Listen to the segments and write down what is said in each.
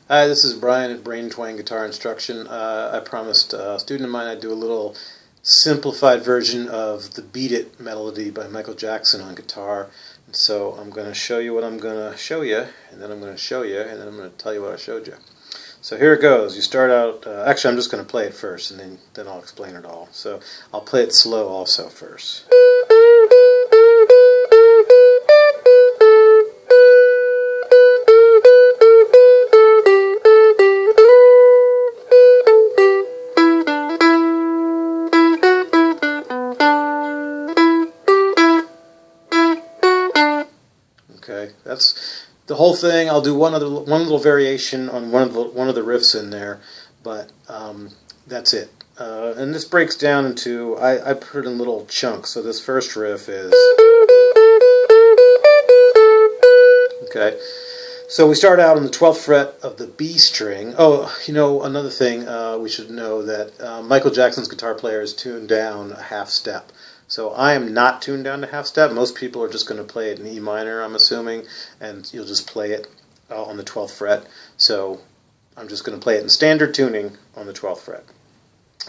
Hi, this is Brian at Brain Twang Guitar Instruction. I promised a student of mine I'd do a little simplified version of the Beat It melody by Michael Jackson on guitar. And so I'm going to show you what I'm going to show you, and then I'm going to show you, and then I'm going to tell you what I showed you. So here it goes. You start out, actually I'm just going to play it first, and then I'll explain it all. So I'll play it slow also first. Okay, that's the whole thing. I'll do one little variation on one of the riffs in there, but that's it. And this breaks down into I put it in little chunks. So this first riff is okay. So we start out on the 12th fret of the B string. Oh, you know, another thing we should know that Michael Jackson's guitar player is tuned down a half step. So I am not tuned down to half step. Most people are just going to play it in E minor, I'm assuming, and you'll just play it on the 12th fret. So I'm just going to play it in standard tuning on the 12th fret.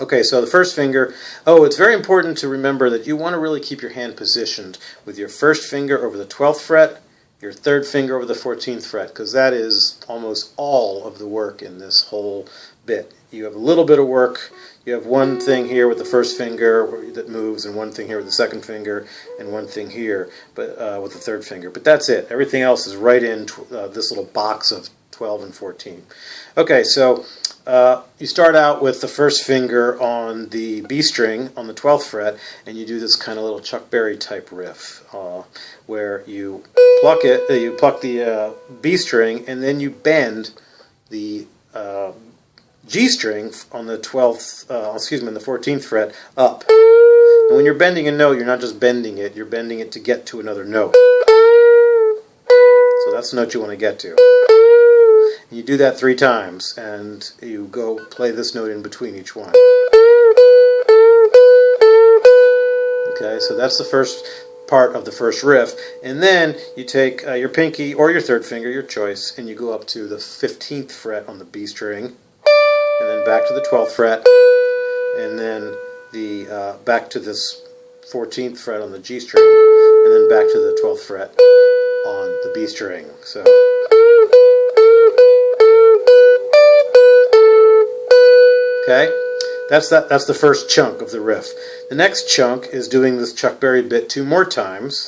Okay, so the first finger, it's very important to remember that you want to really keep your hand positioned with your first finger over the 12th fret, your third finger over the 14th fret, because that is almost all of the work in this whole bit. You have a little bit of work. You have one thing here with the first finger that moves, and one thing here with the second finger, and one thing here but with the third finger. But that's it. Everything else is right in this little box of 12 and 14. Okay, so you start out with the first finger on the B string on the 12th fret, and you do this kind of little Chuck Berry type riff where you pluck the B string, and then you bend the G string on the 14th fret up. And when you're bending a note, you're not just bending it, you're bending it to get to another note. So that's the note you want to get to. And you do that 3 times, and you go play this note in between each one. Okay, so that's the first part of the first riff. And then you take your pinky or your third finger, your choice, and you go up to the 15th fret on the B string, and then back to the 12th fret, and then back to this 14th fret on the G string, and then back to the 12th fret on the B string. So, okay, that's the first chunk of the riff. The next chunk is doing this Chuck Berry bit 2 more times,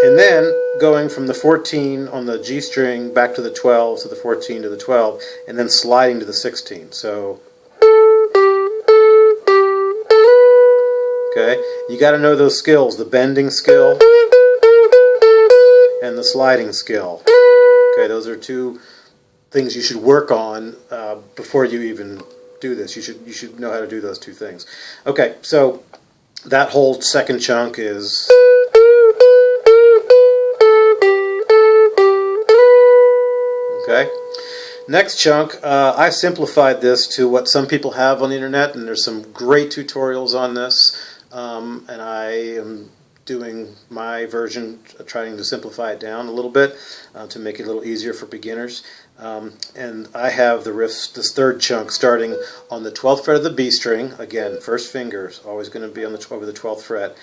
and then going from the 14 on the G string back to the 12, to the 14 to the 12, and then sliding to the 16. So, okay, you got to know those skills: the bending skill and the sliding skill. Okay, those are 2 things you should work on before you even do this. You should know how to do those 2 things. Okay, so that whole second chunk is. Okay. Next chunk, I simplified this to what some people have on the internet, and there's some great tutorials on this, and I am doing my version, trying to simplify it down a little bit to make it a little easier for beginners. And I have the riffs, this third chunk, starting on the 12th fret of the B string. Again, first finger is always going to be on over the 12th fret.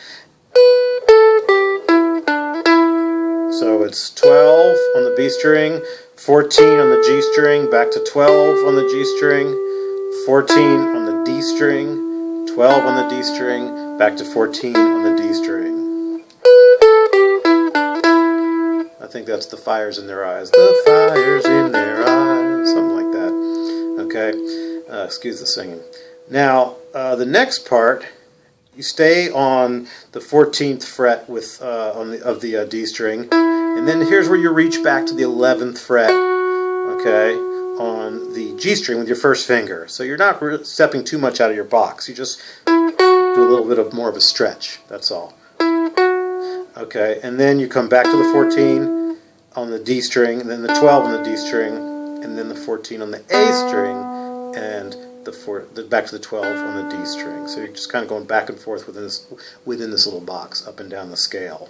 So it's 12 on the B string, 14 on the G string, back to 12 on the G string, 14 on the D string, 12 on the D string, back to 14 on the D string. I think that's the fires in their eyes. The fires in their eyes. Something like that. Okay. Excuse the singing. Now, the next part, you stay on the 14th fret of the D string, and then here's where you reach back to the 11th fret, okay, on the G string with your first finger. So you're not stepping too much out of your box. You just do a little bit more of a stretch. That's all. Okay, and then you come back to the 14 on the D string, and then the 12 on the D string, and then the 14 on the A string, and back to the 12 on the D string. So you're just kind of going back and forth within this little box, up and down the scale.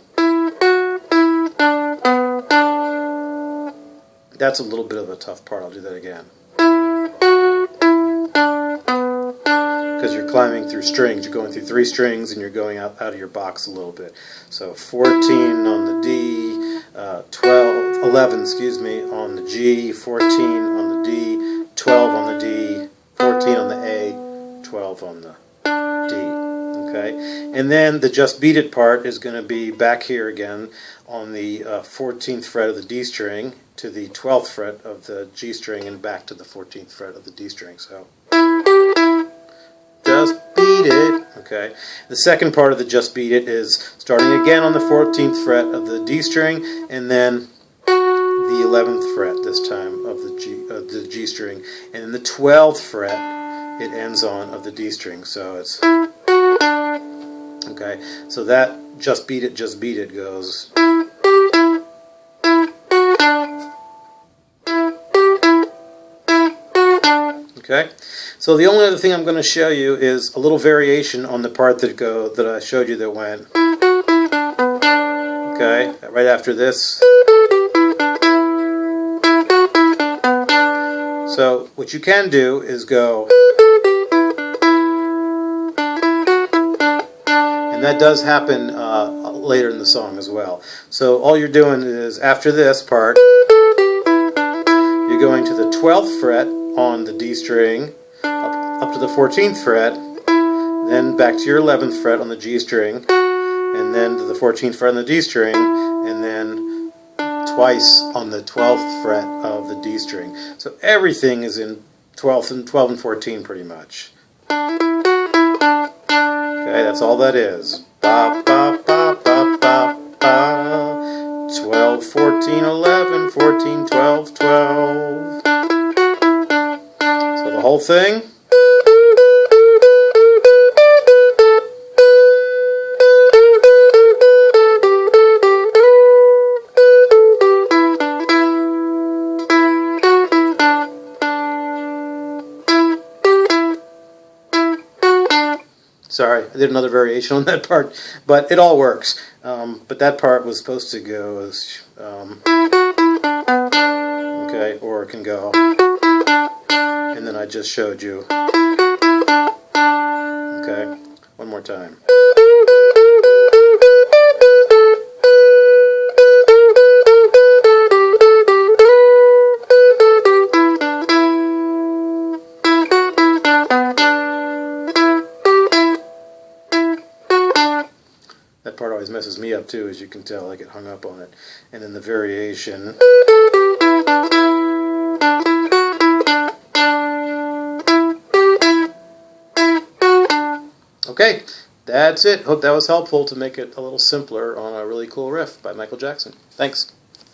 That's a little bit of a tough part. I'll do that again. Because you're climbing through strings. You're going through 3 strings and you're going out of your box a little bit. So 14 on the D, 11 on the G, 14 on the D, 12 on the D, 14 on the A, 12 on the D. Okay, and then the Just Beat It part is going to be back here again on the 14th fret of the D string to the 12th fret of the G string and back to the 14th fret of the D string. So just beat it. Okay. The second part of the Just Beat It is starting again on the 14th fret of the D string and then the 11th fret this time of the G string, and then the 12th fret it ends on of the D string. So it's okay. So that just beat it goes. Okay. So the only other thing I'm going to show you is a little variation on the part that I showed you that went. Okay, right after this. So what you can do is go, and that does happen later in the song as well. So all you're doing is after this part, you're going to the 12th fret on the D string, up to the 14th fret, then back to your 11th fret on the G string, and then to the 14th fret on the D string, and then twice on the 12th fret of the D string. So everything is in 12 and 14 pretty much. Okay, that's all that is. Ba, ba, ba, ba, ba, ba. 12, 14, 11, 14, 12, 12. So the whole thing. Sorry, I did another variation on that part, but it all works. But that part was supposed to go as, okay, or it can go, and then I just showed you. Okay, one more time. That part always messes me up too, as you can tell. I get hung up on it. And then the variation. Okay, that's it. Hope that was helpful to make it a little simpler on a really cool riff by Michael Jackson. Thanks.